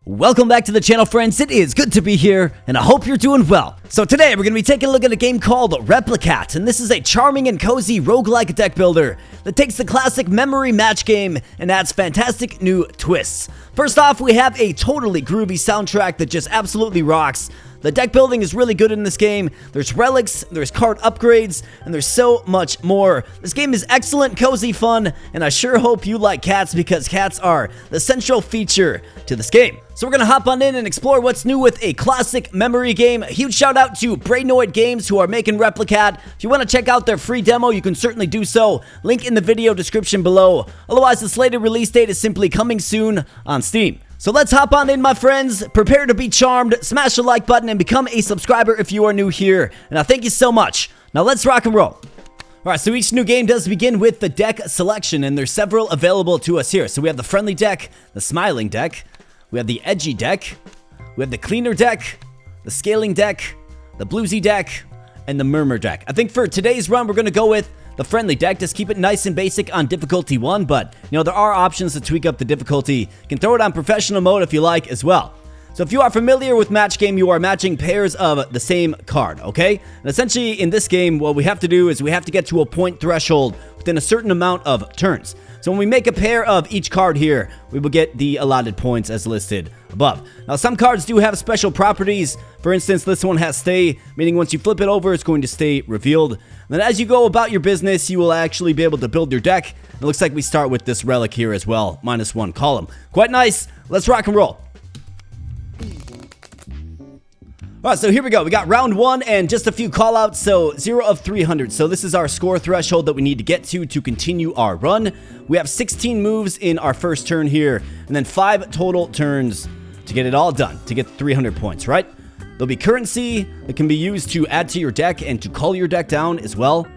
Welcome back to the channel, friends. It is good to be here, and I hope you're doing well. So today, we're going to be taking a look at a game called Replicat, and this is a charming and cozy roguelike deck builder that takes the classic memory match game and adds fantastic new twists. First off, we have a totally groovy soundtrack that just absolutely rocks. The deck building is really good in this game. There's relics, there's card upgrades, and there's so much more. This game is excellent, cozy, fun, and I sure hope you like cats because cats are the central feature to this game. So we're gonna hop on in and explore what's new with a classic memory game. A huge shout out to Brainoid Games who are making Replicat. If you want to check out their free demo, you can certainly do so. Link in the video description below. Otherwise, the slated release date is simply coming soon on Steam. So let's hop on in, my friends. Prepare to be charmed, smash the like button, and become a subscriber if you are new here. And I thank you so much. Now let's rock and roll. Alright, so each new game does begin with the deck selection, and there's several available to us here. So we have the friendly deck, the smiling deck, we have the edgy deck, we have the cleaner deck, the scaling deck, the bluesy deck, and the murmur deck. I think for today's run, we're going to go with the friendly deck. Just keep it nice and basic on difficulty 1, but, you know, there are options to tweak up the difficulty. You can throw it on professional mode if you like as well. So if you are familiar with match game, you are matching pairs of the same card, okay? And essentially in this game, what we have to do is we have to get to a point threshold within a certain amount of turns. So when we make a pair of each card here, we will get the allotted points as listed above. Now, some cards do have special properties. For instance, this one has stay, meaning once you flip it over, it's going to stay revealed. And then as you go about your business, you will actually be able to build your deck. It looks like we start with this relic here as well, -1 column. Quite nice. Let's rock and roll. Alright, so here we go. We got round 1 and just a few callouts, so 0 of 300. So this is our score threshold that we need to get to continue our run. We have 16 moves in our first turn here, and then 5 total turns to get it all done, to get 300 points, right? There'll be currency that can be used to add to your deck and to call your deck down as well.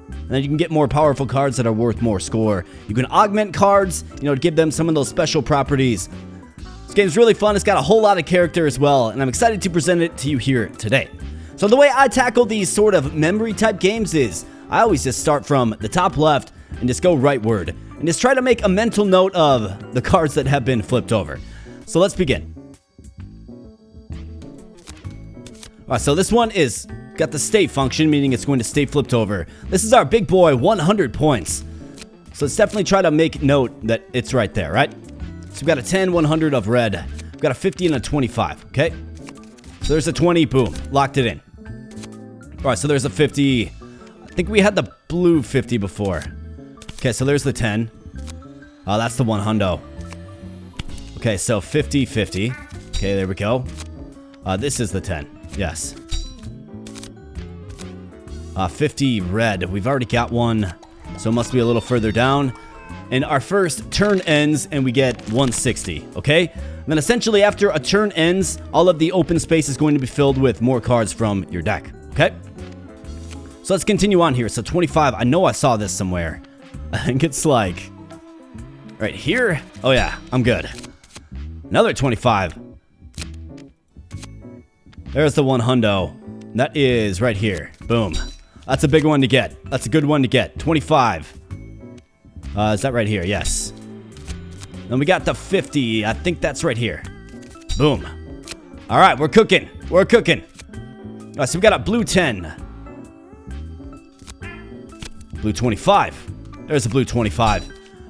And then you can get more powerful cards that are worth more score. You can augment cards, you know, to give them some of those special properties. This game's really fun. It's got a whole lot of character as well, and I'm excited to present it to you here today. So the way I tackle these sort of memory type games is I always just start from the top left and just go rightward and just try to make a mental note of the cards that have been flipped over. So let's begin. Alright, so this one is got the stay function, meaning it's going to stay flipped over. This is our big boy, 100 points. So let's definitely try to make note that it's right there, right? So we've got a 10, 100 of red. We've got a 50 and a 25, okay? So there's a 20, boom, locked it in. Alright, so there's a 50. I think we had the blue 50 before. Okay, so there's the 10. Oh, that's the 100. Okay, so 50, 50. Okay, there we go. This is the 10, yes. 50 red, we've already got one, so it must be a little further down. And our first turn ends and we get 160, okay? And then essentially after a turn ends, all of the open space is going to be filled with more cards from your deck, okay? So let's continue on here. So 25, I know I saw this somewhere. I think it's like right here. Oh yeah, I'm good. Another 25. There's the 100. That is right here. Boom. That's a big one to get. That's a good one to get. 25. Is that right here? Yes. Then we got the 50. I think that's right here. Boom. All right, we're cooking. We're cooking. All right, so we got a blue 10. Blue 25. There's a blue 25.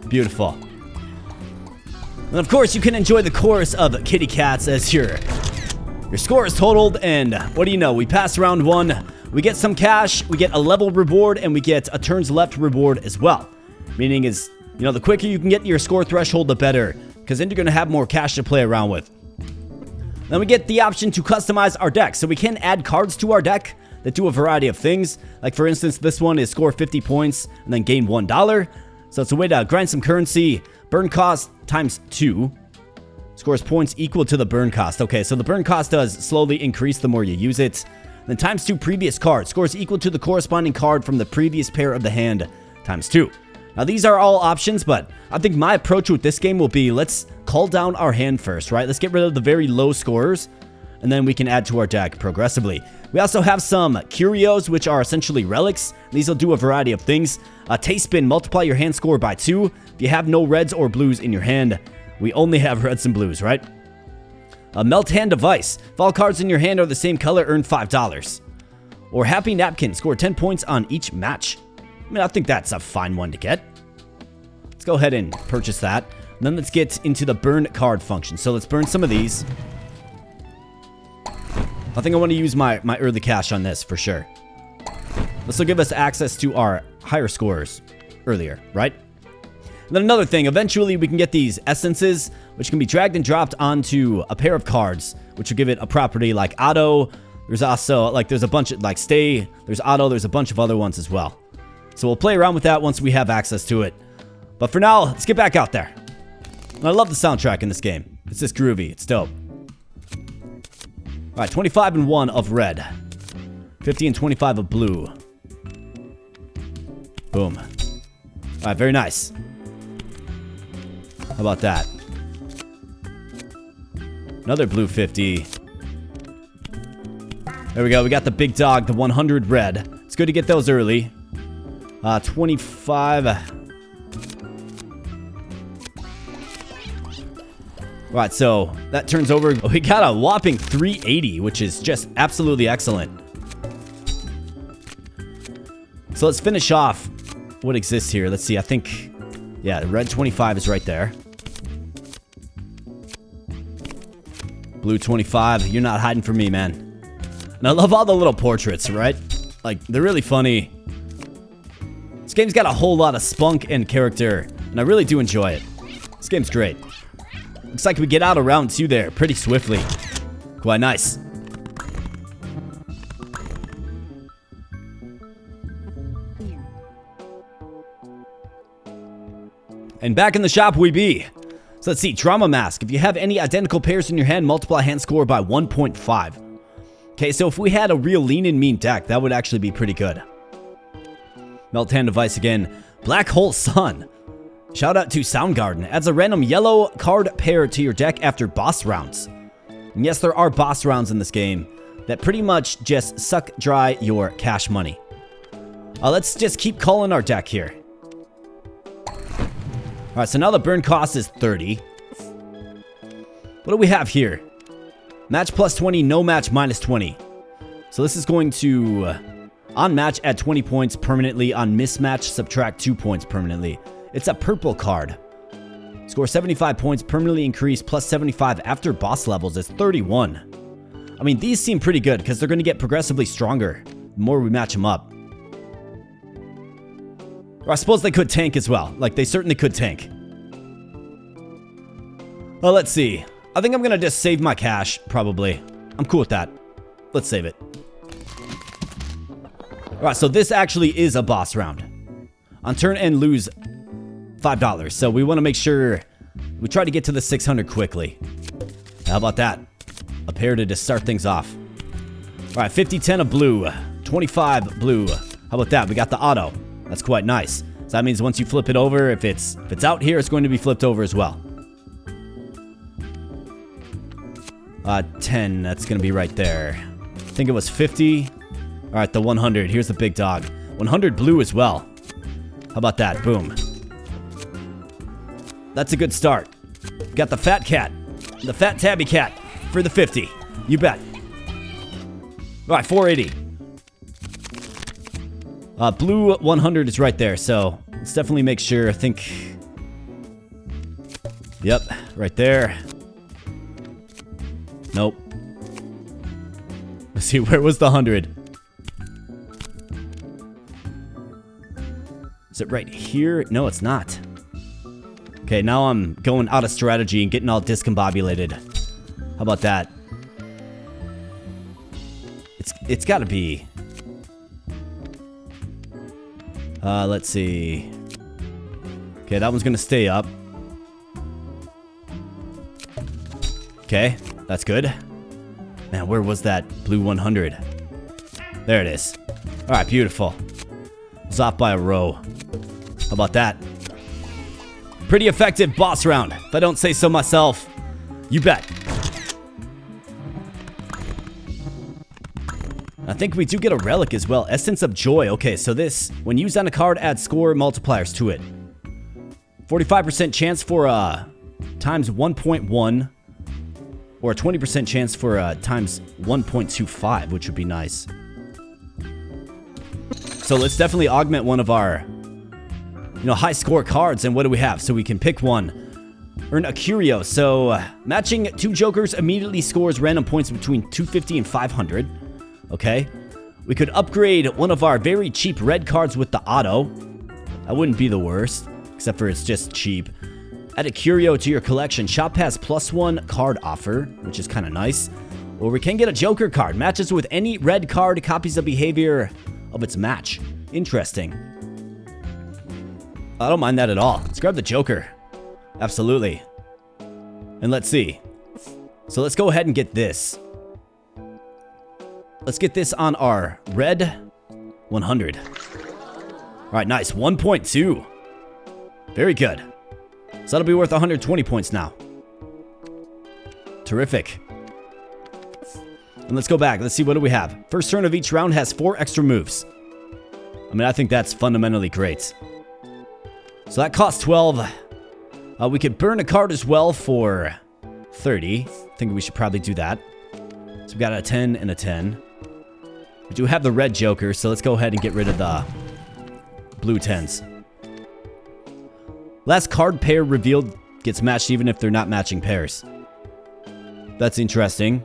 Beautiful. And of course, you can enjoy the chorus of kitty cats as your score is totaled. And what do you know? We pass round 1. We get some cash. We get a level reward, and we get a turns left reward as well. Meaning is, you know, the quicker you can get your score threshold, the better, because then you're going to have more cash to play around with. Then we get the option to customize our deck. So we can add cards to our deck that do a variety of things. Like, for instance, this one is score 50 points and then gain $1. So it's a way to grind some currency. Burn cost times 2. Scores points equal to the burn cost. Okay, so the burn cost does slowly increase the more you use it. Then times 2 previous card. Scores equal to the corresponding card from the previous pair of the hand times 2. Now, these are all options, but I think my approach with this game will be, let's call down our hand first, right? Let's get rid of the very low scorers, and then we can add to our deck progressively. We also have some curios, which are essentially relics. These will do a variety of things. Taste spin, multiply your hand score by 2. If you have no reds or blues in your hand, We only have reds and blues, right? A melt hand device. If all cards in your hand are the same color, earn $5. Or happy napkin. Score 10 points on each match. I mean, I think that's a fine one to get. Let's go ahead and purchase that. And then let's get into the burn card function. So let's burn some of these. I think I want to use my early cash on this for sure. This will give us access to our higher scores earlier, right? And then another thing, eventually we can get these essences, which can be dragged and dropped onto a pair of cards, which will give it a property like auto. There's also, like, there's a bunch of, like, stay, there's auto, there's a bunch of other ones as well. So we'll play around with that once we have access to it. But for now, let's get back out there. And I love the soundtrack in this game. It's just groovy, it's dope. Alright, 25 and 1 of red. 50 and 25 of blue. Boom. Alright, very nice. How about that? Another blue 50. There we go. We got the big dog, the 100 red. It's good to get those early. 25. Right, so that turns over. We got a whopping 380, which is just absolutely excellent. So let's finish off what exists here. Let's see. I think, yeah, the red 25 is right there. Blue 25. You're not hiding from me, man. And I love all the little portraits, right? Like, they're really funny. This game's got a whole lot of spunk and character, and I really do enjoy it. This game's great. Looks like we get out of round 2 there pretty swiftly. Quite nice. And back in the shop we be. So let's see, Drama Mask. If you have any identical pairs in your hand, multiply hand score by 1.5. Okay, so if we had a real lean and mean deck, that would actually be pretty good. Melt hand device again. Black Hole Sun. Shout out to Soundgarden. Adds a random yellow card pair to your deck after boss rounds. And yes, there are boss rounds in this game that pretty much just suck dry your cash money. Let's just keep calling our deck here. Alright, so now the burn cost is 30. What do we have here? Match plus 20, no match minus 20. So this is going to, on match, add 20 points permanently. On mismatch, subtract 2 points permanently. It's a purple card. Score 75 points, permanently increase, plus 75 after boss levels is 31. I mean, these seem pretty good because they're going to get progressively stronger the more we match them up. Or I suppose they could tank as well. Like, they certainly could tank. Well, let's see. I think I'm going to just save my cash, probably. I'm cool with that. Let's save it. Alright, so this actually is a boss round. On turn end, lose $5. So we want to make sure we try to get to the 600 quickly. How about that? A pair to just start things off. Alright, 50-10 of blue. 25 blue. How about that? We got the auto. That's quite nice. So that means once you flip it over, if it's out here, it's going to be flipped over as well. 10, that's going to be right there. I think it was 50. Alright, the 100. Here's the big dog. 100 blue as well. How about that? Boom. That's a good start. Got the fat cat. The fat tabby cat for the 50. You bet. Alright, 480. Blue 100 is right there, so let's definitely make sure. I think... Yep, right there. Nope. Let's see, where was the 100? Is it right here? No, it's not. Okay, now I'm going out of strategy and getting all discombobulated. How about that? It's gotta be... let's see. Okay, that one's gonna stay up. Okay, that's good. Man, where was that blue 100? There it is. Alright, beautiful. It's off by a row. How about that? Pretty effective boss round, if I don't say so myself. You bet. I think we do get a relic as well. Essence of Joy. Okay, so this, when used on a card, adds score multipliers to it. 45% chance for times 1.1 or a 20% chance for times 1.25, which would be nice. So let's definitely augment one of our, high score cards. And what do we have? So we can pick one. Earn a curio. So matching 2 jokers immediately scores random points between 250 and 500. Okay. We could upgrade one of our very cheap red cards with the auto. That wouldn't be the worst, except for it's just cheap. Add a curio to your collection. Shop has +1 card offer, which is kind of nice. Or we can get a joker card. Matches with any red card, copies the behavior of its match. Interesting. I don't mind that at all. Let's grab the joker. Absolutely. And let's see. So let's go ahead and get this. Let's get this on our red 100. All right, nice. 1.2. Very good. So that'll be worth 120 points now. Terrific. And let's go back. Let's see, what do we have? First turn of each round has 4 extra moves. I mean, I think that's fundamentally great. So that costs 12. We could burn a card as well for 30. I think we should probably do that. So we got a 10 and a 10. We do have the red joker, so let's go ahead and get rid of the blue 10s. Last card pair revealed gets matched even if they're not matching pairs. That's interesting.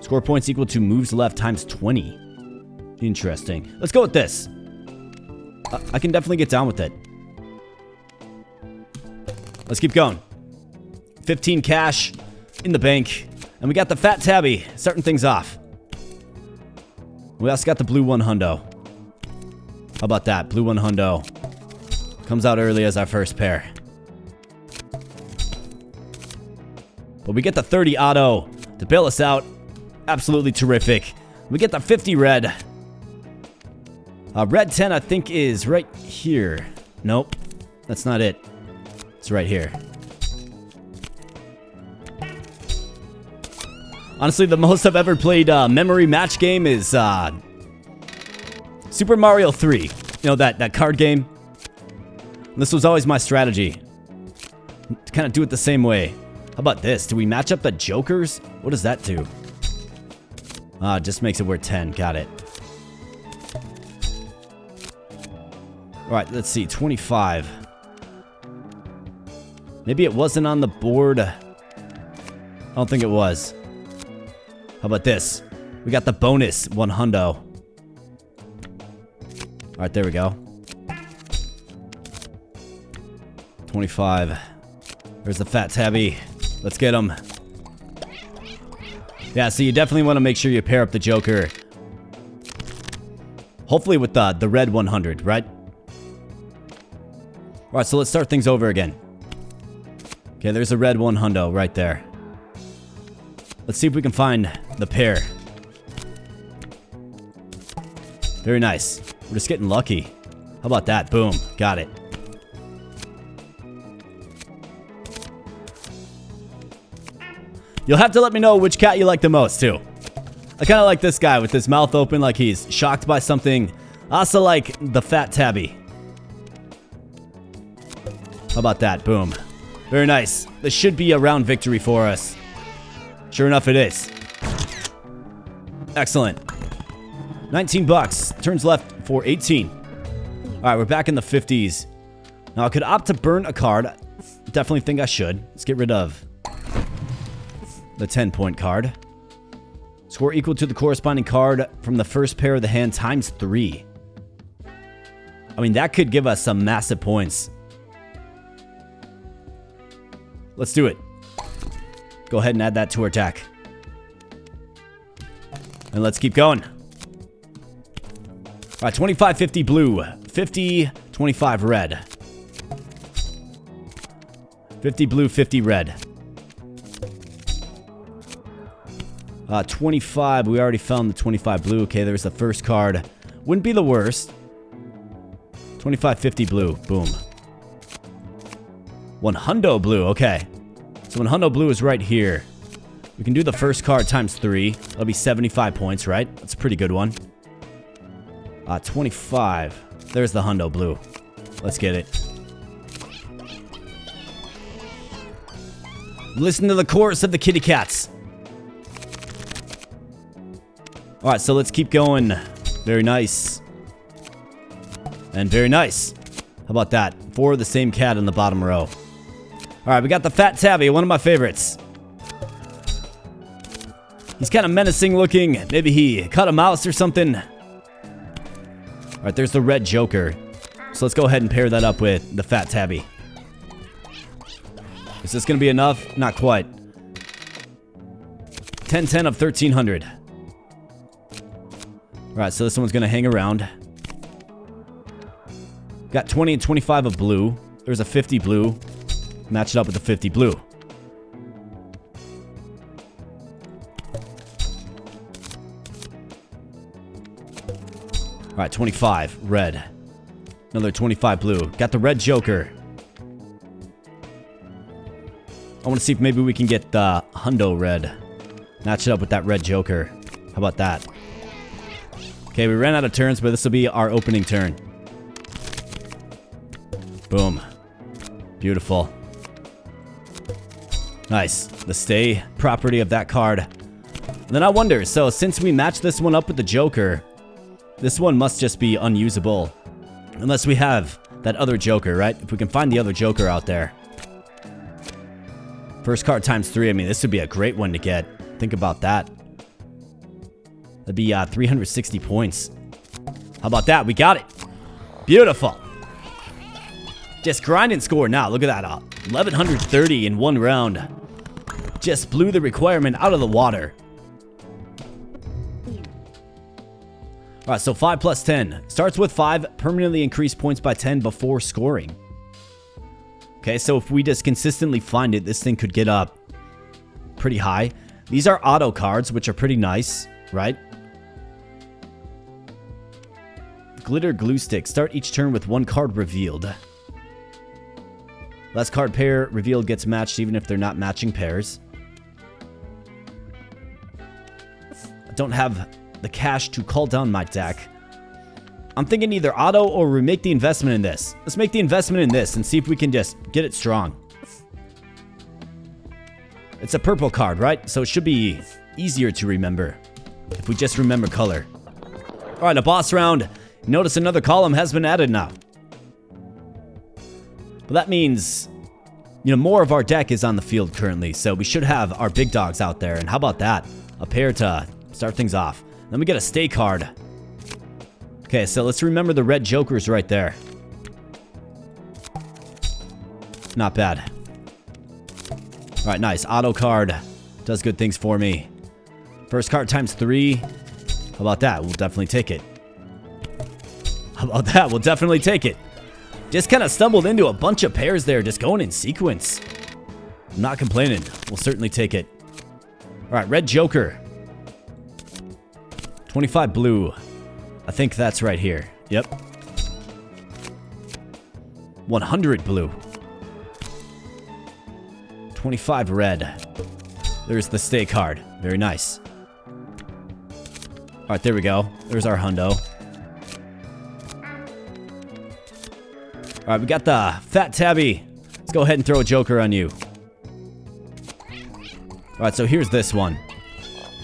Score points equal to moves left times 20. Interesting. Let's go with this. I can definitely get down with it. Let's keep going. 15 cash in the bank. And we got the fat tabby starting things off. We also got the blue 1 hundo. How about that? Blue 1 hundo. Comes out early as our first pair. But we get the 30 auto to bail us out. Absolutely terrific. We get the 50 red. Red 10, I think, is right here. Nope. That's not it. It's right here. Honestly, the most I've ever played memory match game is Super Mario 3. You know, that card game? This was always my strategy. To kind of do it the same way. How about this? Do we match up the jokers? What does that do? Just makes it worth 10. Got it. Alright, let's see. 25. Maybe it wasn't on the board. I don't think it was. How about this? We got the bonus 1 hundo. Alright, there we go. 25. There's the fat tabby. Let's get him. Yeah, so you definitely want to make sure you pair up the joker. Hopefully with the red 100, right? Alright, so let's start things over again. Okay, there's a red 1 hundo right there. Let's see if we can find the pair. Very nice. We're just getting lucky. How about that? Boom. Got it. You'll have to let me know which cat you like the most, too. I kind of like this guy with his mouth open like he's shocked by something. I also like the fat tabby. How about that? Boom. Very nice. This should be a round victory for us. Sure enough, it is. Excellent. 19 bucks. Turns left for 18. Alright, we're back in the 50s. Now, I could opt to burn a card. Definitely think I should. Let's get rid of the 10-point card. Score equal to the corresponding card from the first pair of the hand times 3. I mean, that could give us some massive points. Let's do it. Go ahead and add that to our deck. And let's keep going. Alright, 25, 50 blue. 50, 25 red. 50 blue, 50 red. 25, we already found the 25 blue. Okay, there's the first card. Wouldn't be the worst. 25, 50 blue. Boom. 1 hundo blue. Okay. So 1 hundo blue is right here. We can do the first card times 3. That'll be 75 points, right? That's a pretty good one. 25. There's the hundo blue. Let's get it. Listen to the chorus of the kitty cats. Alright, so let's keep going. Very nice. And very nice. How about that? 4 of the same cat in the bottom row. Alright, we got the fat tabby, one of my favorites. He's kind of menacing looking. Maybe he cut a mouse or something. Alright, there's the red joker. So let's go ahead and pair that up with the fat tabby. Is this going to be enough? Not quite. 10-10 of 1,300. Alright, so this one's going to hang around. Got 20 and 25 of blue. There's a 50 blue. Match it up with the 50 blue. Alright, 25 red. Another 25 blue. Got the red joker. I want to see if maybe we can get the hundo red. Match it up with that red joker. How about that? Okay, we ran out of turns, but this will be our opening turn. Boom. Beautiful. Nice. The stay property of that card. And then I wonder, so since we matched this one up with the joker, this one must just be unusable. Unless we have that other joker, right? If we can find the other joker out there. First card times 3. I mean, this would be a great one to get. Think about that. That'd be 360 points. How about that? We got it. Beautiful. Just grind and score now. Look at that. 1,130 in one round. Just blew the requirement out of the water. Alright, so 5 plus 10. Starts with 5. Permanently increase points by 10 before scoring. Okay, so if we just consistently find it, this thing could get up pretty high. These are auto cards, which are pretty nice, right? Glitter glue stick. Start each turn with 1 card revealed. Last card pair revealed gets matched even if they're not matching pairs. I don't have the cash to call down my deck. I'm thinking either auto or we make the investment in this. Let's make the investment in this and see if we can just get it strong. It's a purple card, right? So it should be easier to remember if we just remember color. Alright, a boss round. Notice another column has been added now. But that means, you know, more of our deck is on the field currently. So we should have our big dogs out there. And how about that? A pair to start things off. Then we get a stay card. Okay, so let's remember the red jokers right there. Not bad. Alright, nice. Auto card. Does good things for me. First card times 3. How about that? We'll definitely take it. How about that? We'll definitely take it. Just kind of stumbled into a bunch of pairs there, just going in sequence. I'm not complaining. We'll certainly take it. Alright, red joker. 25 blue. I think that's right here. Yep. 100 blue. 25 red. There's the stay card. Very nice. Alright, there we go. There's our hundo. Alright, we got the fat tabby. Let's go ahead and throw a joker on you. Alright, so here's this one.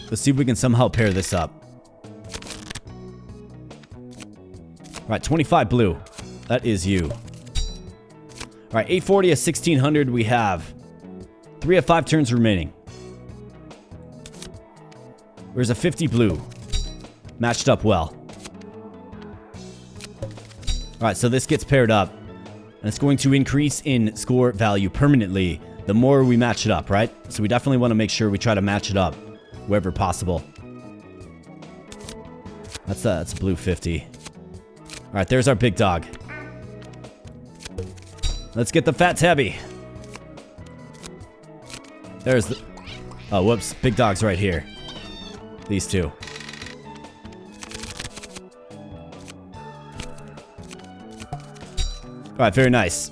Let's see if we can somehow pair this up. Alright, 25 blue. That is you. Alright, 840 of 1,600. We have 3 of 5 turns remaining. There's a 50 blue. Matched up well. Alright, so this gets paired up. And it's going to increase in score value permanently the more we match it up, right? So we definitely want to make sure we try to match it up wherever possible. That's blue 50. Alright, there's our big dog. Let's get the fat tabby. There's the... Oh, whoops. Big dog's right here. These two. Alright, very nice.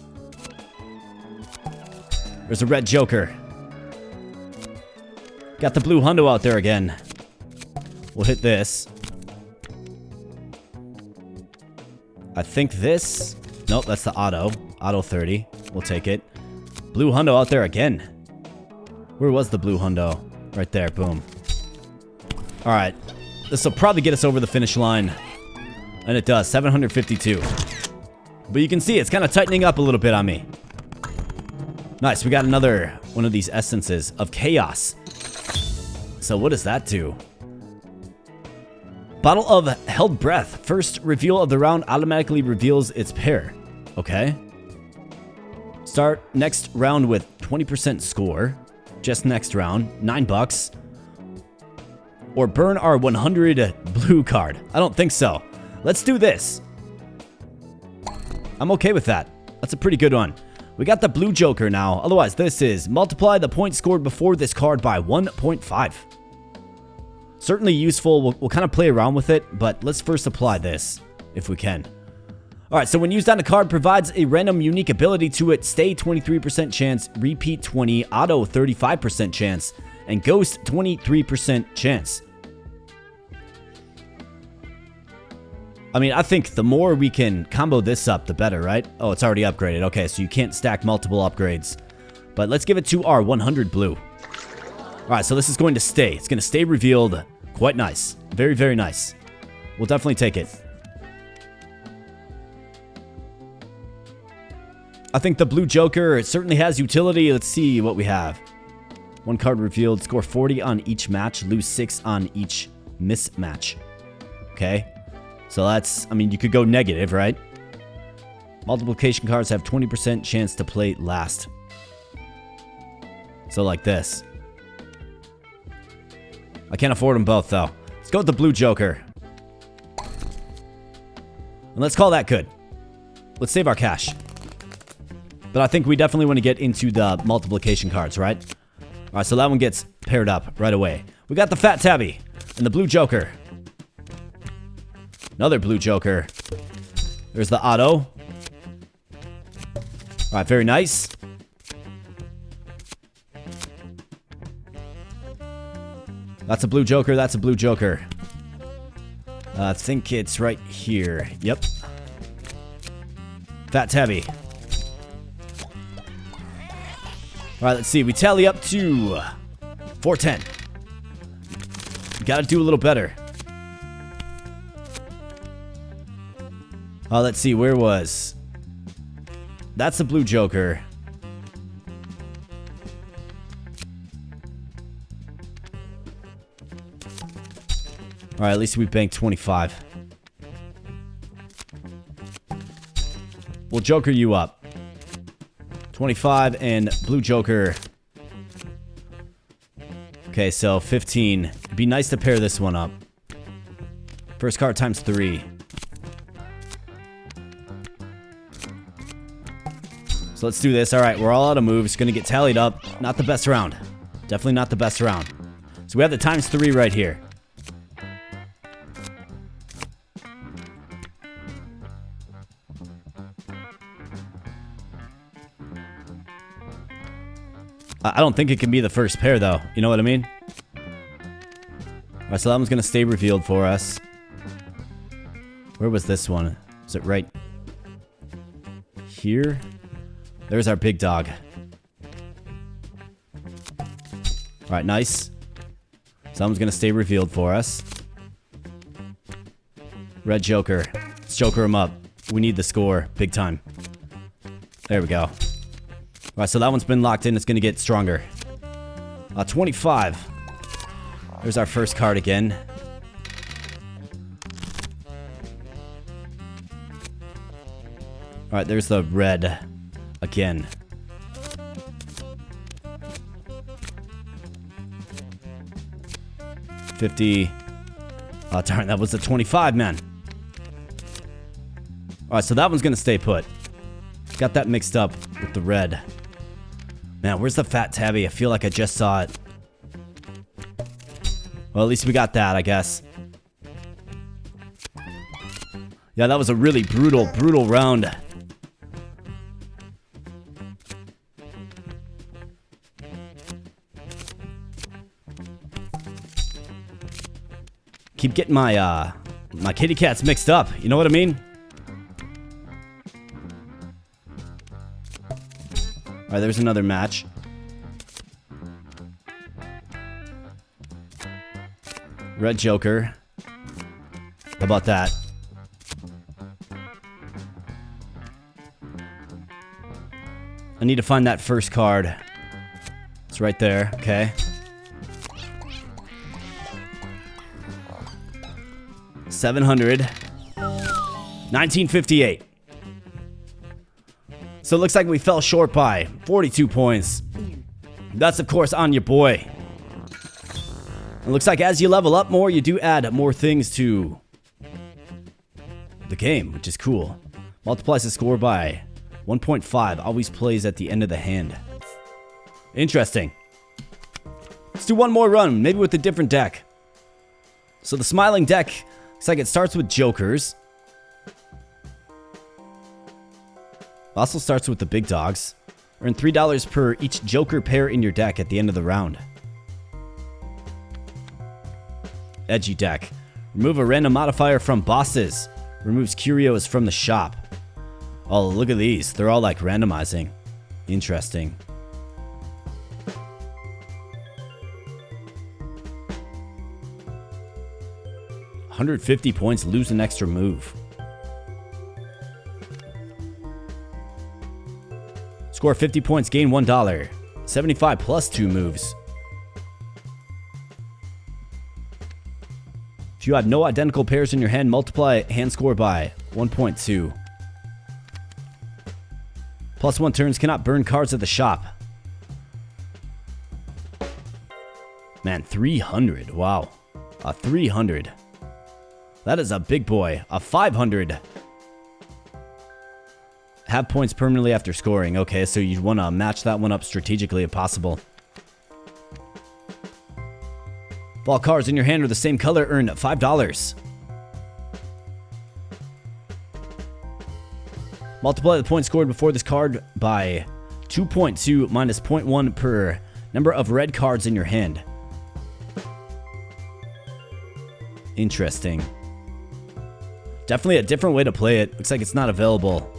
There's a red joker. Got the blue hundo out there again. We'll hit this. I think this... Nope, that's the auto. Auto 30. We'll take it. Blue hundo out there again. Where was the blue hundo? Right there. Boom. Alright. This will probably get us over the finish line. And it does. 752. But you can see it's kind of tightening up a little bit on me. Nice. We got another one of these essences of chaos. So what does that do? Bottle of held breath. First reveal of the round automatically reveals its pair. Okay. Start next round with 20% score. Just next round. $9. Or burn our 100 blue card. I don't think so. Let's do this. I'm okay with that. That's a pretty good one. We got the blue joker now. Otherwise, this is multiply the points scored before this card by 1.5. Certainly useful. We'll kind of play around with it, but let's first apply this if we can. All right, so when used on a card, provides a random unique ability to it. Stay 23% chance, repeat 20, auto 35% chance, and ghost 23% chance. I mean, I think the more we can combo this up, the better, right? Oh, it's already upgraded. Okay, so you can't stack multiple upgrades. But let's give it to our 100 blue. All right, so this is going to stay. It's going to stay revealed. Quite nice. Very, very nice. We'll definitely take it. I think the blue joker certainly has utility. Let's see what we have. One card revealed. Score 40 on each match. Lose 6 on each mismatch. Okay. So that's, I mean, you could go negative, right? Multiplication cards have 20% chance to play last. So like this. I can't afford them both, though. Let's go with the blue joker. And let's call that good. Let's save our cash. But I think we definitely want to get into the multiplication cards, right? All right, so that one gets paired up right away. We got the fat tabby and the blue joker. Another blue joker. There's the auto. All right, very nice. That's a blue joker. That's a blue joker. I think it's right here. Yep. Fat tabby. All right, let's see. We tally up to 410. Got to do a little better. Let's see. Where was... That's the blue joker. All right, at least we banked 25. We'll joker you up. 25 and blue joker. Okay, so 15. It'd be nice to pair this one up. First card times 3. So let's do this. All right, we're all out of moves. Going to get tallied up. Not the best round. Definitely not the best round. So we have the times 3 right here. I don't think it can be the first pair, though. You know what I mean? Alright, so that one's going to stay revealed for us. Where was this one? Is it right here? There's our big dog. Alright, nice. So that one's going to stay revealed for us. Red joker. Let's joker him up. We need the score. Big time. There we go. Alright, so that one's been locked in. It's going to get stronger. 25. There's our first card again. Alright, there's the red again. $50. Oh, darn, that was a 25, man. Alright, so that one's going to stay put. Got that mixed up with the red. Man, where's the fat tabby? I feel like I just saw it. Well, at least we got that, I guess. Yeah, that was a really brutal round. Keep getting my my kitty cats mixed up. You know what I mean? Alright, there's another match. Red Joker. How about that? I need to find that first card. It's right there. Okay. $700. 1958. So it looks like we fell short by 42 points. That's, of course, on your boy. It looks like as you level up more, you do add more things to the game, which is cool. Multiplies the score by 1.5. Always plays at the end of the hand. Interesting. Let's do one more run, maybe with a different deck. So the smiling deck looks like it starts with jokers. Also starts with the big dogs. Earn $3 per each joker pair in your deck at the end of the round. Edgy deck. Remove a random modifier from bosses. Removes curios from the shop. Oh, look at these. They're all like randomizing. Interesting. $150 points, lose an extra move. Score 50 points, gain $1. 75 plus 2 moves. If you have no identical pairs in your hand, multiply hand score by 1.2. Plus 1 turns, cannot burn cards at the shop. Man, 300. Wow. A 300. That is a big boy. A 500. Have points permanently after scoring. Okay, so you want to match that one up strategically if possible. If all cards in your hand are the same color, earn $5. Multiply the points scored before this card by 2.2 minus 0.1 per number of red cards in your hand. Interesting. Definitely a different way to play it. Looks like it's not available.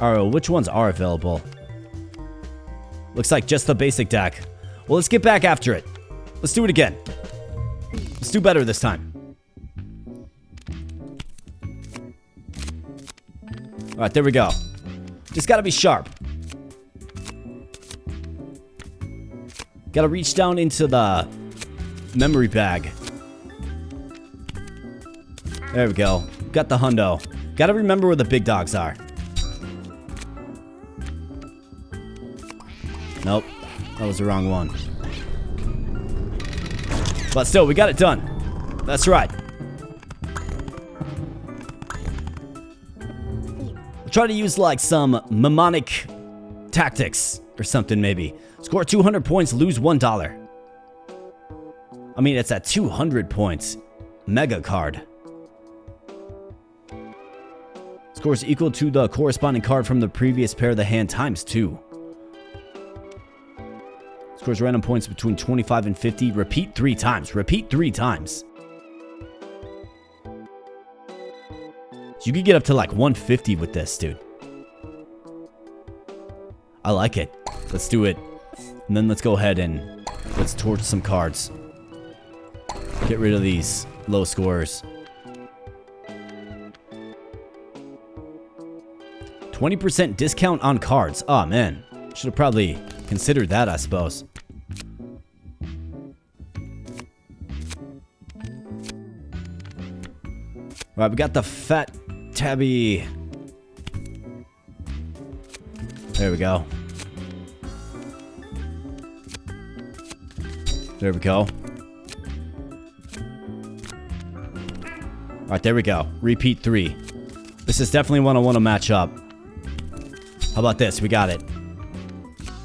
Alright, which ones are available? Looks like just the basic deck. Well, let's get back after it. Let's do it again. Let's do better this time. Alright, there we go. Just gotta be sharp. Gotta reach down into the memory bag. There we go. Got the hundo. Gotta remember where the big dogs are. Nope. That was the wrong one. But still, we got it done. That's right. We'll try to use like some mnemonic tactics or something maybe. Score 200 points, lose $1. I mean, it's at 200 points. Mega card. Scores equal to the corresponding card from the previous pair of the hand times 2. Scores random points between 25 and 50. Repeat 3 times. Repeat 3 times. So you could get up to like 150 with this, dude. I like it. Let's do it. And then let's go ahead and let's torch some cards. Get rid of these low scores. 20% discount on cards. Oh, man. Should have probably considered that, I suppose. Alright, we got the fat tabby. There we go. There we go. Alright, there we go. Repeat 3. This is definitely one I want to match up. How about this? We got it.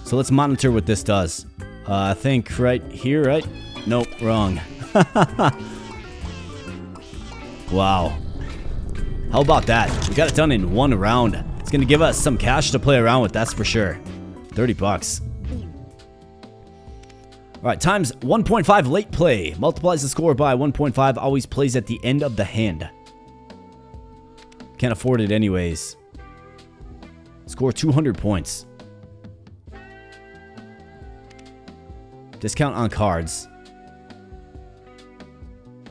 So let's monitor what this does. I think right here, right? Nope, wrong. Wow. How about that? We got it done in 1 round. It's going to give us some cash to play around with, that's for sure. 30 bucks. Alright, times 1.5 late play. Multiplies the score by 1.5. Always plays at the end of the hand. Can't afford it anyways. Score 200 points. Discount on cards.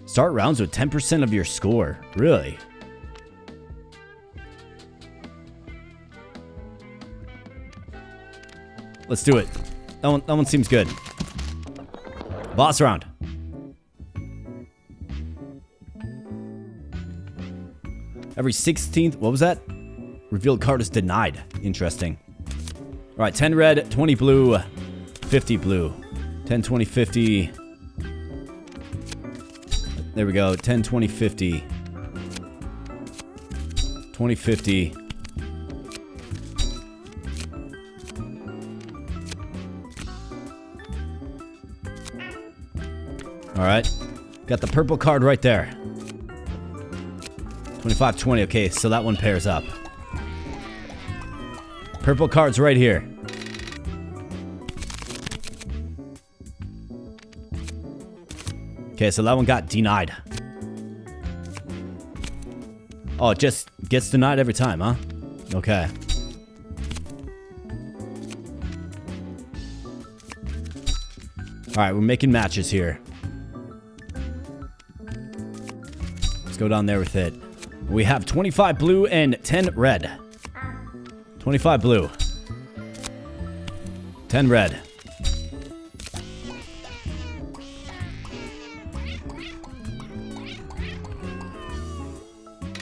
Start rounds with 10% of your score. Really? Let's do it. That one seems good. Boss round. Every 16th, what was that? Revealed card is denied. Interesting. All right, 10 red, 20 blue, 50 blue. 10, 20, 50. There we go. 10, 20, 50. 20, 50. All right. Got the purple card right there. 25, 20. Okay, so that one pairs up. Purple card's right here. Okay, so that one got denied. Oh, it just gets denied every time, huh? Okay. Alright, we're making matches here. Let's go down there with it. We have 25 blue and 10 red. 25 blue. 10 red.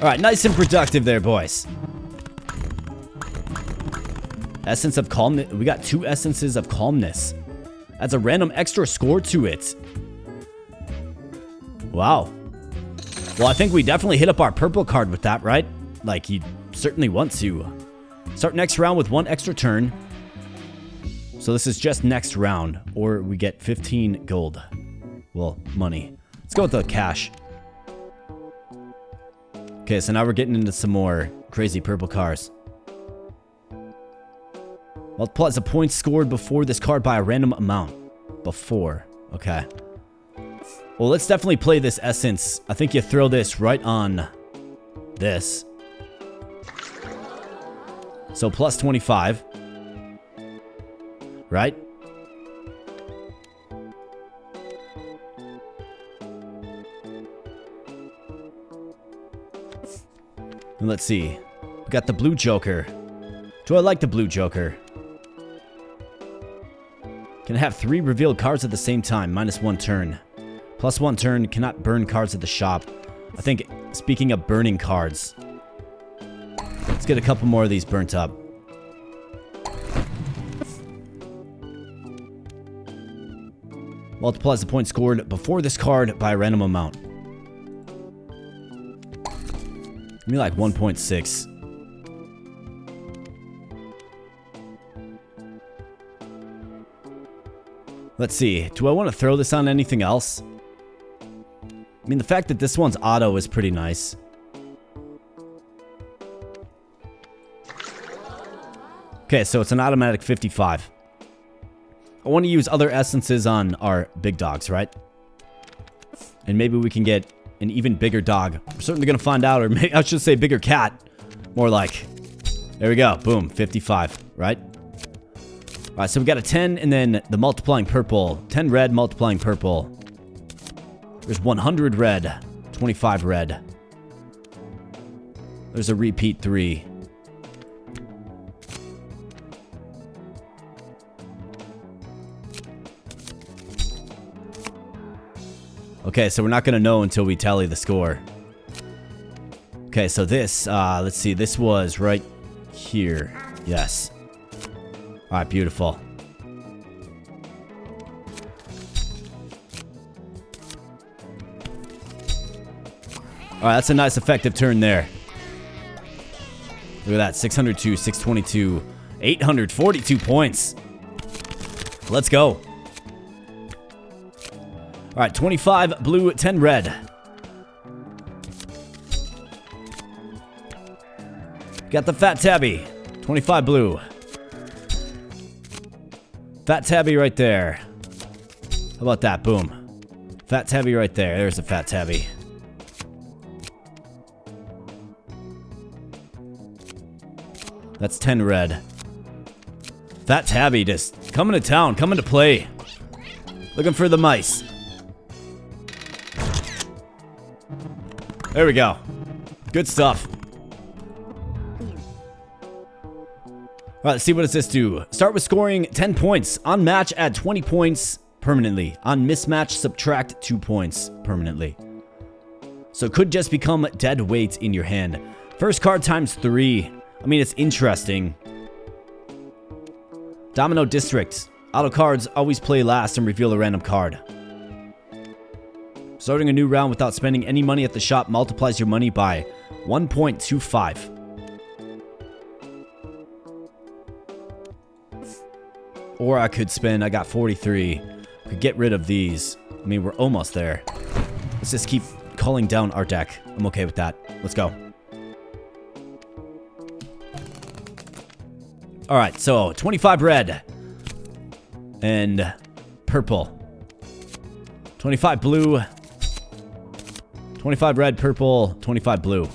Alright, nice and productive there, boys. Essence of Calmness. We got 2 Essences of Calmness. Adds a random extra score to it. Wow. Well, I think we definitely hit up our purple card with that, right? Like, you certainly want to. Start next round with 1 extra turn. So this is just next round. Or we get 15 gold. Well, money. Let's go with the cash. Okay, so now we're getting into some more crazy purple cards. Multiplies the points scored before this card by a random amount. Before. Okay. Well, let's definitely play this essence. I think you throw this right on this. So plus 25. Right? And let's see. We got the blue joker. Do I like the blue joker? Can have 3 revealed cards at the same time, minus 1 turn. Plus 1 turn, cannot burn cards at the shop. I think, speaking of burning cards, let's get a couple more of these burnt up. Multiplies the points scored before this card by a random amount. Give me like 1.6. Let's see. Do I want to throw this on anything else? I mean, the fact that this one's auto is pretty nice. Okay, so it's an automatic 55. I want to use other essences on our big dogs, right? And maybe we can get an even bigger dog. We're certainly going to find out, or maybe I should say bigger cat. More like, there we go. Boom, 55, right? All right, so we got a 10 and then the multiplying purple. 10 red, multiplying purple. There's 100 red, 25 red. There's a repeat 3. Okay, so we're not going to know until we tally the score. Okay, so this, let's see, this was right here. Yes. All right, beautiful. All right, that's a nice effective turn there. Look at that, 602, 622, 842 points. Let's go. All right, 25 blue, 10 red. Got the fat tabby, 25 blue. Fat tabby right there. How about that? Boom. Fat tabby right there. There's a fat tabby. That's 10 red. Fat tabby just coming to town, coming to play. Looking for the mice. There we go. Good stuff. All right, let's see what does this do. Start with scoring 10 points. On match, add 20 points permanently. On mismatch, subtract 2 points permanently. So it could just become dead weight in your hand. First card times 3. I mean, it's interesting. Domino District. Auto cards always play last and reveal a random card. Starting a new round without spending any money at the shop multiplies your money by 1.25. Or I could spend, I got 43. Could get rid of these. I mean, we're almost there. Let's just keep culling down our deck. I'm okay with that. Let's go. Alright, so 25 red. And purple. 25 blue. 25 red, purple, 25 blue.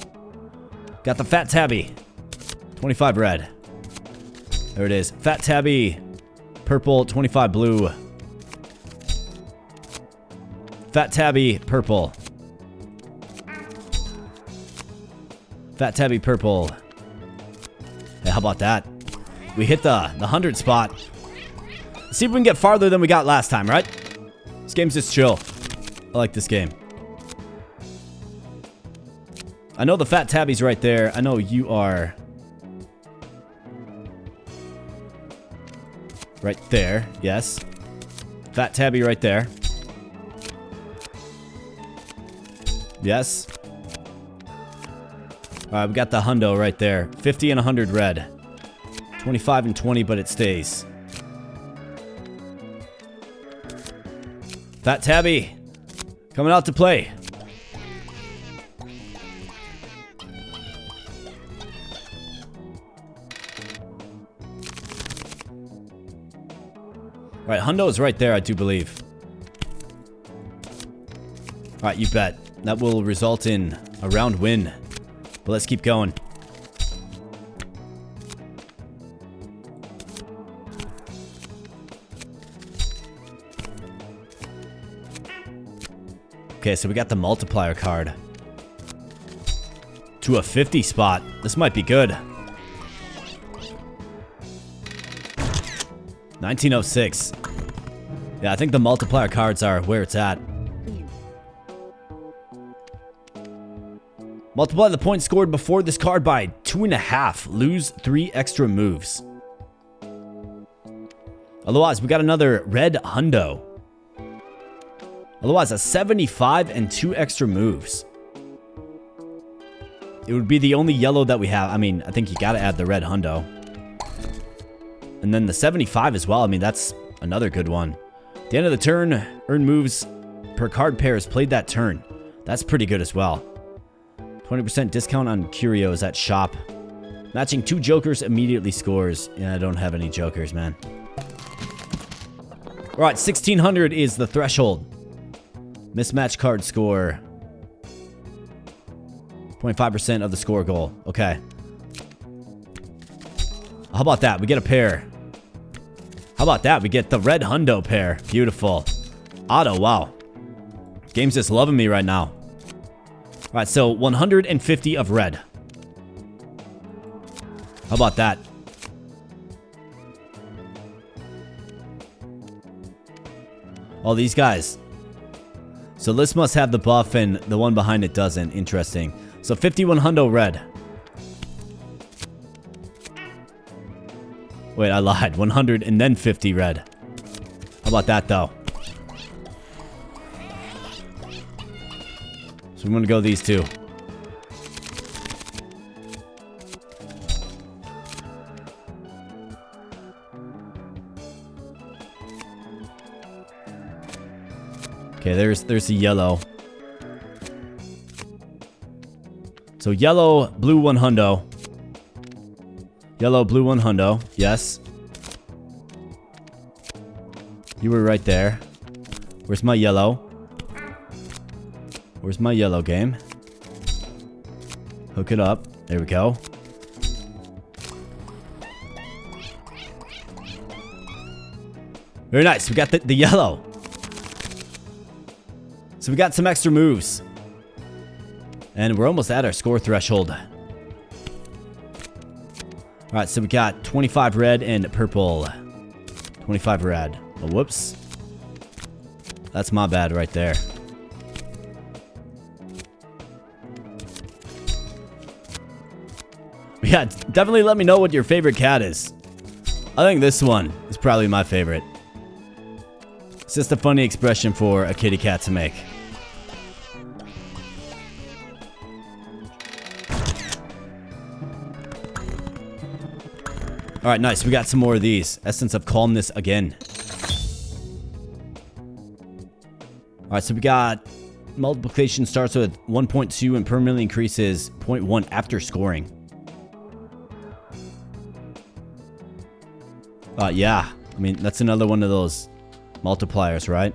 Got the fat tabby. 25 red. There it is. Fat tabby. Purple, 25 blue. Fat tabby, purple. Fat tabby, purple. Hey, how about that? We hit the 100 spot. Let's see if we can get farther than we got last time, right? This game's just chill. I like this game. I know the fat tabby's right there. I know you are right there. Yes. Fat tabby right there. Yes. Alright, we got the hundo right there. 50 and 100 red. 25 and 20, but it stays. Fat tabby. Coming out to play. Alright, hundo is right there, I do believe. Alright, you bet. That will result in a round win. But let's keep going. Okay, so we got the multiplier card. To a 50 spot. This might be good. 1906. Yeah, I think the multiplier cards are where it's at. Multiply the points scored before this card by 2.5. Lose 3 extra moves. Otherwise, we got another red hundo. Otherwise, a 75 and 2 extra moves. It would be the only yellow that we have. I mean, I think you gotta add the red hundo. And then the 75 as well. I mean, that's another good one. At the end of the turn, earn moves per card pairs played that turn. That's pretty good as well. 20% discount on curios at shop. Matching 2 jokers immediately scores. Yeah, I don't have any jokers, man. Alright, 1600 is the threshold. Mismatch card score. 0.5% of the score goal. Okay. How about that? We get a pair. How about that? We get the red hundo pair. Beautiful. Auto, wow. Game's just loving me right now. Alright, so 150 of red. How about that? Oh, these guys. So this must have the buff and the one behind it doesn't. Interesting. So 51 hundo red. Wait, I lied. 100 and then 50 red. How about that, though? So I'm going to go these two. Okay, there's the yellow. So yellow, blue, 1 hundo. Yellow, blue, 1 hundo. Yes. You were right there. Where's my yellow? Where's my yellow game? Hook it up. There we go. Very nice. We got the yellow. So we got some extra moves. And we're almost at our score threshold. Alright, so we got 25 red and purple. 25 red. Oh, whoops. That's my bad right there. Yeah, definitely let me know what your favorite cat is. I think this one is probably my favorite. It's just a funny expression for a kitty cat to make. Alright, nice. We got some more of these. Essence of Calmness again. Alright, so we got multiplication starts with 1.2 and permanently increases 0.1 after scoring. Yeah. I mean, that's another one of those multipliers, right?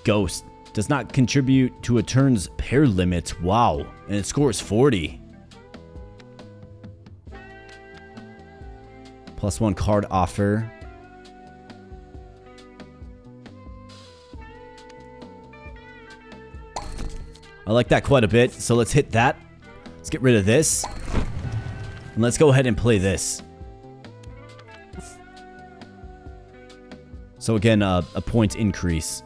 Ghost. Does not contribute to a turn's pair limit. Wow. And it scores 40. +1 card offer. I like that quite a bit, so let's hit that. Let's get rid of this. And let's go ahead and play this. So again, a point increase.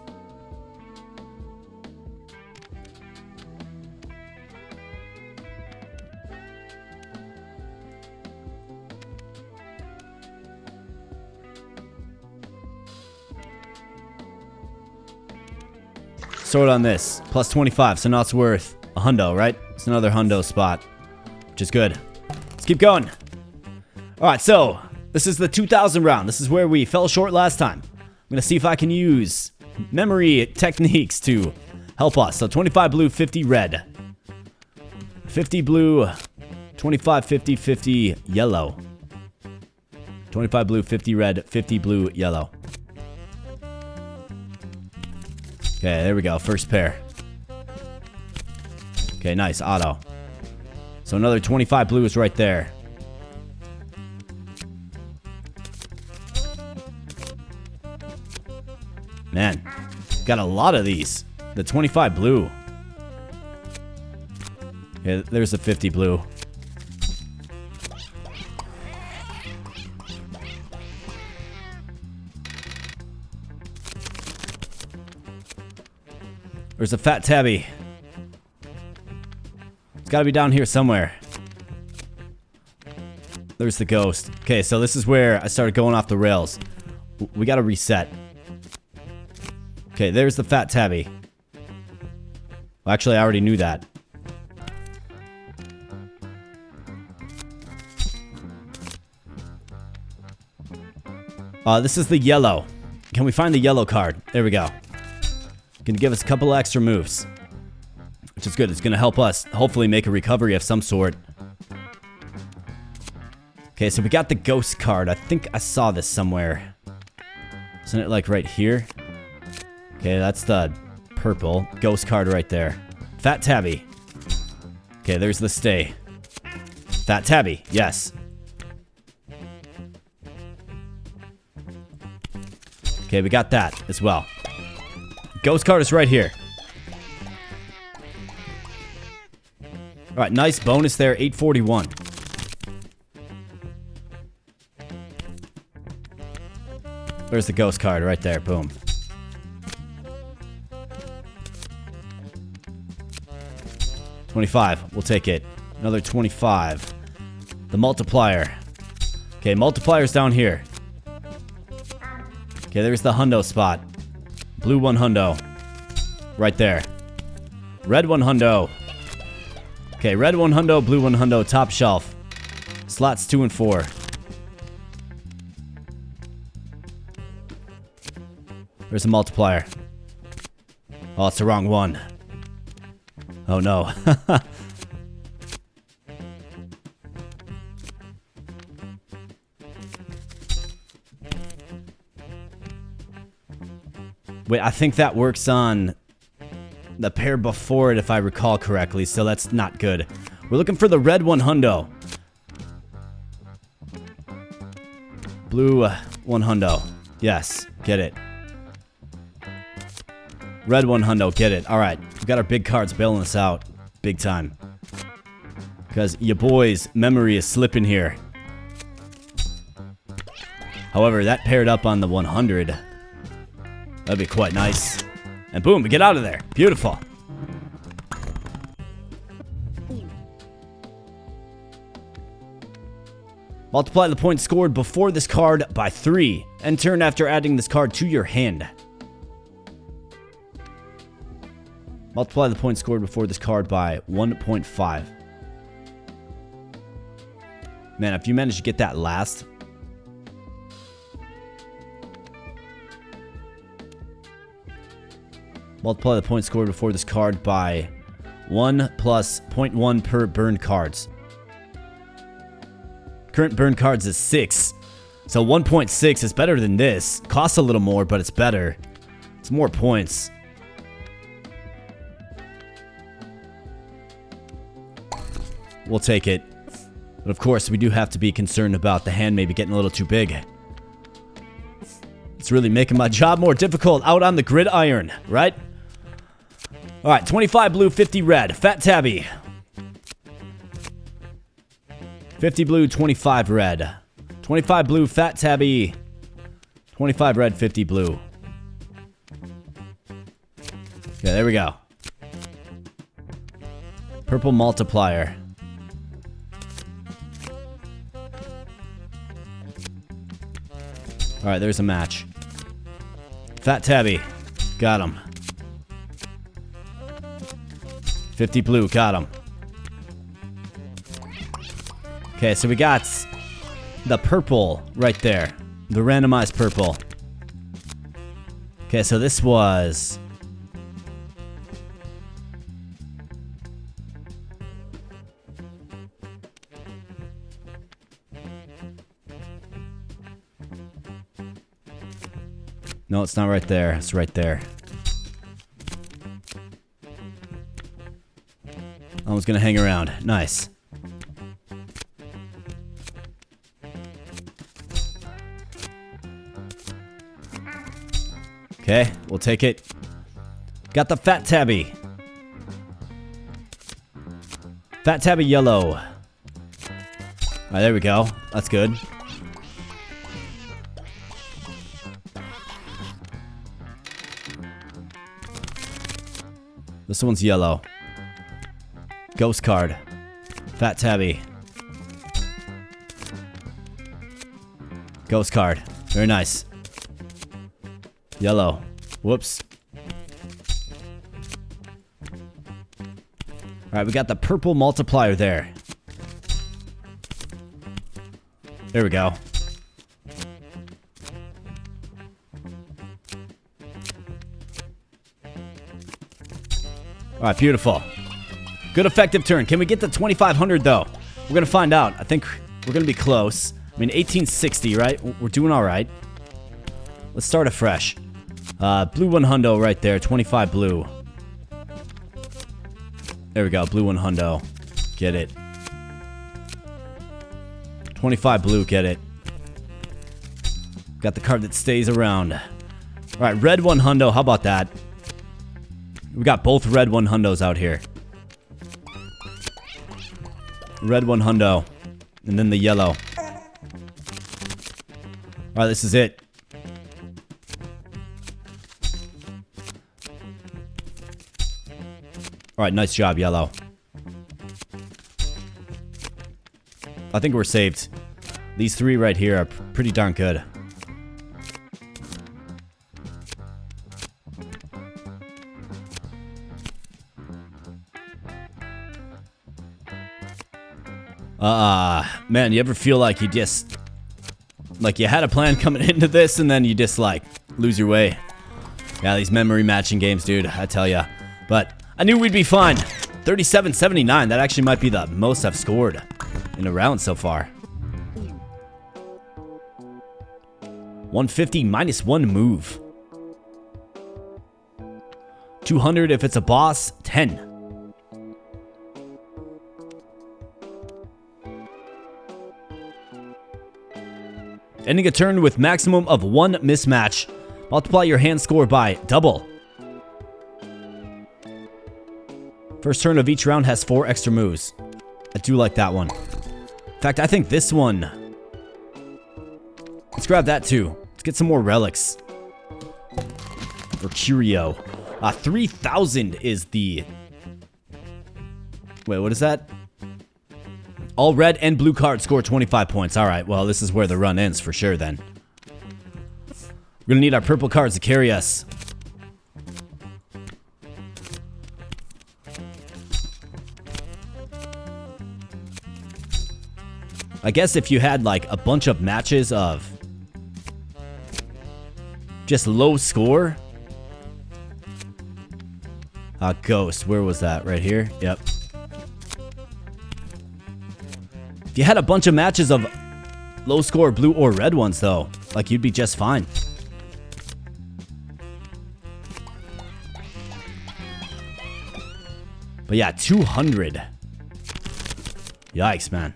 Sort on this. +25, so now it's worth a hundo, right? It's another hundo spot, which is good. Let's keep going. Alright, so this is the 2000 round. This is where we fell short last time. I'm going to see if I can use memory techniques to help us. So 25 blue, 50 red. 50 blue, 25, 50, 50 yellow. 25 blue, 50 red, 50 blue, yellow. Okay, there we go. First pair. Okay, nice. Auto. So another 25 blue is right there. Man, got a lot of these. The 25 blue. Okay, there's the 50 blue. There's a fat tabby. It's got to be down here somewhere. There's the ghost. Okay, so this is where I started going off the rails. We got to reset. Okay, there's the fat tabby. Well, actually, I already knew that. This is the yellow. Can we find the yellow card? There we go. Gonna give us a couple extra moves, which is good. It's gonna help us hopefully make a recovery of some sort. Okay, so we got the ghost card. I think I saw this somewhere. Isn't it like right here? Okay, that's the purple ghost card right there. Fat tabby. Okay, there's the stay. Fat tabby, yes. Okay, we got that as well. Ghost card is right here. Alright, nice bonus there, 841. There's the ghost card right there, boom. $25, we'll take it. Another 25. The multiplier. Okay, multiplier's down here. Okay, there's the hundo spot. Blue 1 hundo. Right there. Red 1 hundo. Okay, red 1 hundo, blue 1 hundo, top shelf. Slots 2 and 4. There's a multiplier. Oh, it's the wrong one. Oh no. Wait, I think that works on the pair before it, if I recall correctly, so that's not good. We're looking for the red 1 hundo. Blue 1 hundo. Yes, get it. Red one hundo, get it. All right, we got our big cards bailing us out. Big time. Because your boy's memory is slipping here. However, that paired up on the 100. That'd be quite nice. And boom, we get out of there. Beautiful. Multiply the points scored before this card by 3. End turn after adding this card to your hand. Multiply the points scored before this card by 1.5. Man, if you manage to get that last. Multiply the points scored before this card by 1 plus 0.1 per burned cards. Current burn cards is 6. So 1.6 is better than this. Costs a little more, but it's better. It's more points. We'll take it. But of course, we do have to be concerned about the hand maybe getting a little too big. It's really making my job more difficult out on the gridiron, right? Alright, 25 blue, 50 red. Fat tabby. 50 blue, 25 red. 25 blue, fat tabby. 25 red, 50 blue. Yeah, there we go. Purple multiplier. Alright, there's a match. Fat tabby. Got him. 50 blue, got him. Okay, so we got the purple right there. The randomized purple. Okay, so this was... No, it's not right there. It's right there. I was gonna hang around. Nice. Okay, we'll take it. Got the fat tabby. Fat tabby yellow. Alright, there we go. That's good. This one's yellow. Ghost card. Fat tabby. Ghost card. Very nice. Yellow. Whoops. Alright, we got the purple multiplier there. There we go. Alright, beautiful. Good effective turn. Can we get to 2,500 though? We're gonna find out. I think we're gonna be close. I mean, 1860, right? We're doing alright. Let's start afresh. Blue one hundo right there. 25 blue. There we go. Blue one hundo. Get it. 25 blue. Get it. Got the card that stays around. Alright, red one hundo. How about that? We got both red one hundos out here. Red one hundo. And then the yellow. Alright, this is it. Alright, nice job, yellow. I think we're saved. These three right here are pretty darn good. Man, you ever feel like you just... like you had a plan coming into this and then you just like lose your way? Yeah, these memory matching games, dude, I tell ya. But I knew we'd be fine. 37-79, that actually might be the most I've scored in a round so far. 150 minus 1 move. 200 if it's a boss, 10. Ending a turn with maximum of 1 mismatch. Multiply your hand score by double. First turn of each round has 4 extra moves. I do like that one. In fact, I think this one... Let's grab that too. Let's get some more relics. For Curio. 3,000 is the... Wait, what is that? All red and blue cards score 25 points. Alright, well, this is where the run ends for sure then. We're gonna need our purple cards to carry us. I guess if you had like a bunch of matches of just low score. Ghost, where was that? Right here? Yep. If you had a bunch of matches of low score blue or red ones though, like you'd be just fine. But yeah, 200. Yikes, man.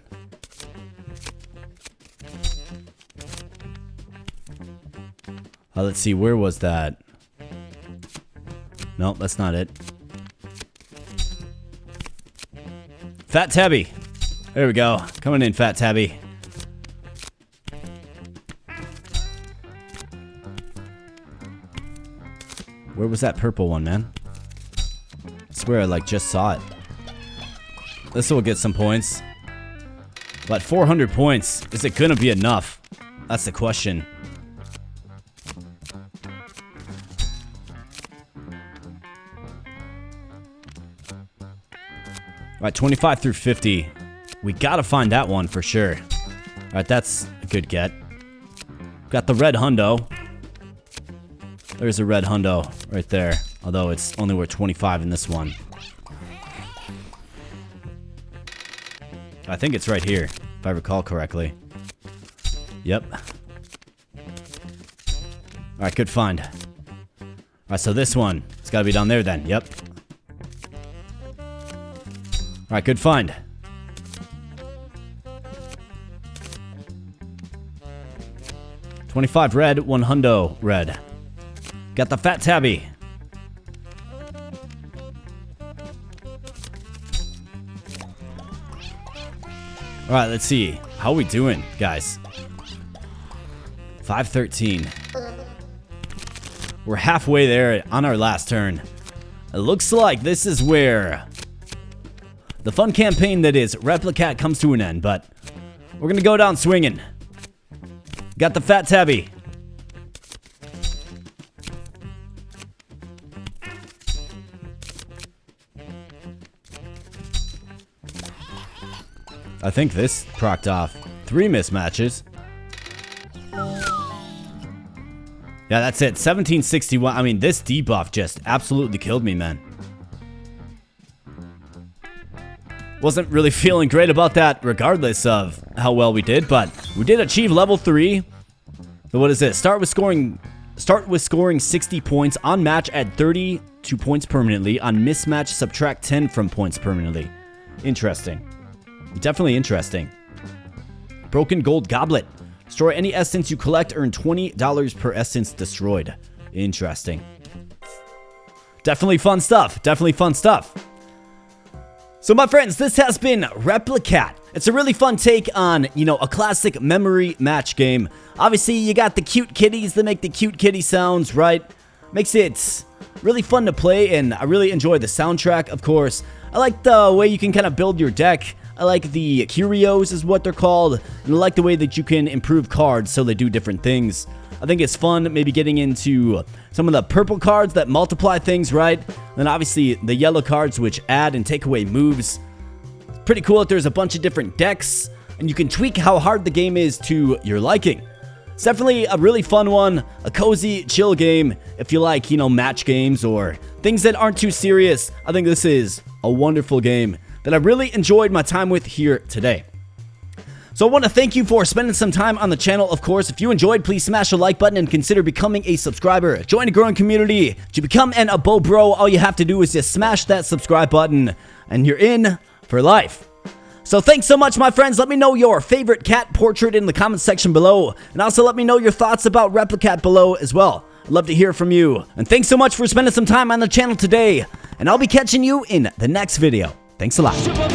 Let's see, where was that? Nope, that's not it. Fat Tabby. There we go. Coming in, Fat Tabby. Where was that purple one, man? I swear I like just saw it. This will get some points. But 400 points, is it gonna be enough? That's the question. Alright, 25 through 50. We gotta find that one for sure. Alright, that's a good get. Got the red hundo. There's a red hundo right there. Although it's only worth 25 in this one. I think it's right here, if I recall correctly. Yep. Alright, good find. Alright, so this one, it's gotta be down there then. Yep. Alright, good find. $25 red, 1 hundo red. Got the Fat Tabby. Alright, let's see. How we doing, guys? 513. We're halfway there on our last turn. It looks like this is where the fun campaign that is Replicat comes to an end, but we're gonna go down swinging. Got the Fat Tabby. I think this procced off 3 mismatches. Yeah, that's it. 1761. I mean, this debuff just absolutely killed me, man. Wasn't really feeling great about that regardless of how well we did, but we did achieve level 3. So what is it? Start with scoring 60 points. On match, add 32 points permanently. On mismatch, subtract 10 from points permanently. Interesting. Definitely interesting. Broken gold goblet. Destroy any essence you collect. Earn $20 per essence destroyed. Interesting. Definitely fun stuff. Definitely fun stuff. So my friends, this has been Replicat. It's a really fun take on, you know, a classic memory match game. Obviously, you got the cute kitties that make the cute kitty sounds, right? Makes it really fun to play, and I really enjoy the soundtrack, of course. I like the way you can kind of build your deck. I like the curios is what they're called, and I like the way that you can improve cards so they do different things. I think it's fun maybe getting into some of the purple cards that multiply things, right? Then obviously the yellow cards which add and take away moves. It's pretty cool that there's a bunch of different decks, and you can tweak how hard the game is to your liking. It's definitely a really fun one, a cozy, chill game if you like, you know, match games or things that aren't too serious. I think this is a wonderful game that I really enjoyed my time with here today. So I want to thank you for spending some time on the channel, of course. If you enjoyed, please smash the like button and consider becoming a subscriber. Join a growing community. To become an Abo Bro, all you have to do is just smash that subscribe button, and you're in for life. So thanks so much, my friends. Let me know your favorite cat portrait in the comment section below, and also let me know your thoughts about Replicat below as well. I'd love to hear from you. And thanks so much for spending some time on the channel today. and I'll be catching you in the next video. Thanks a lot.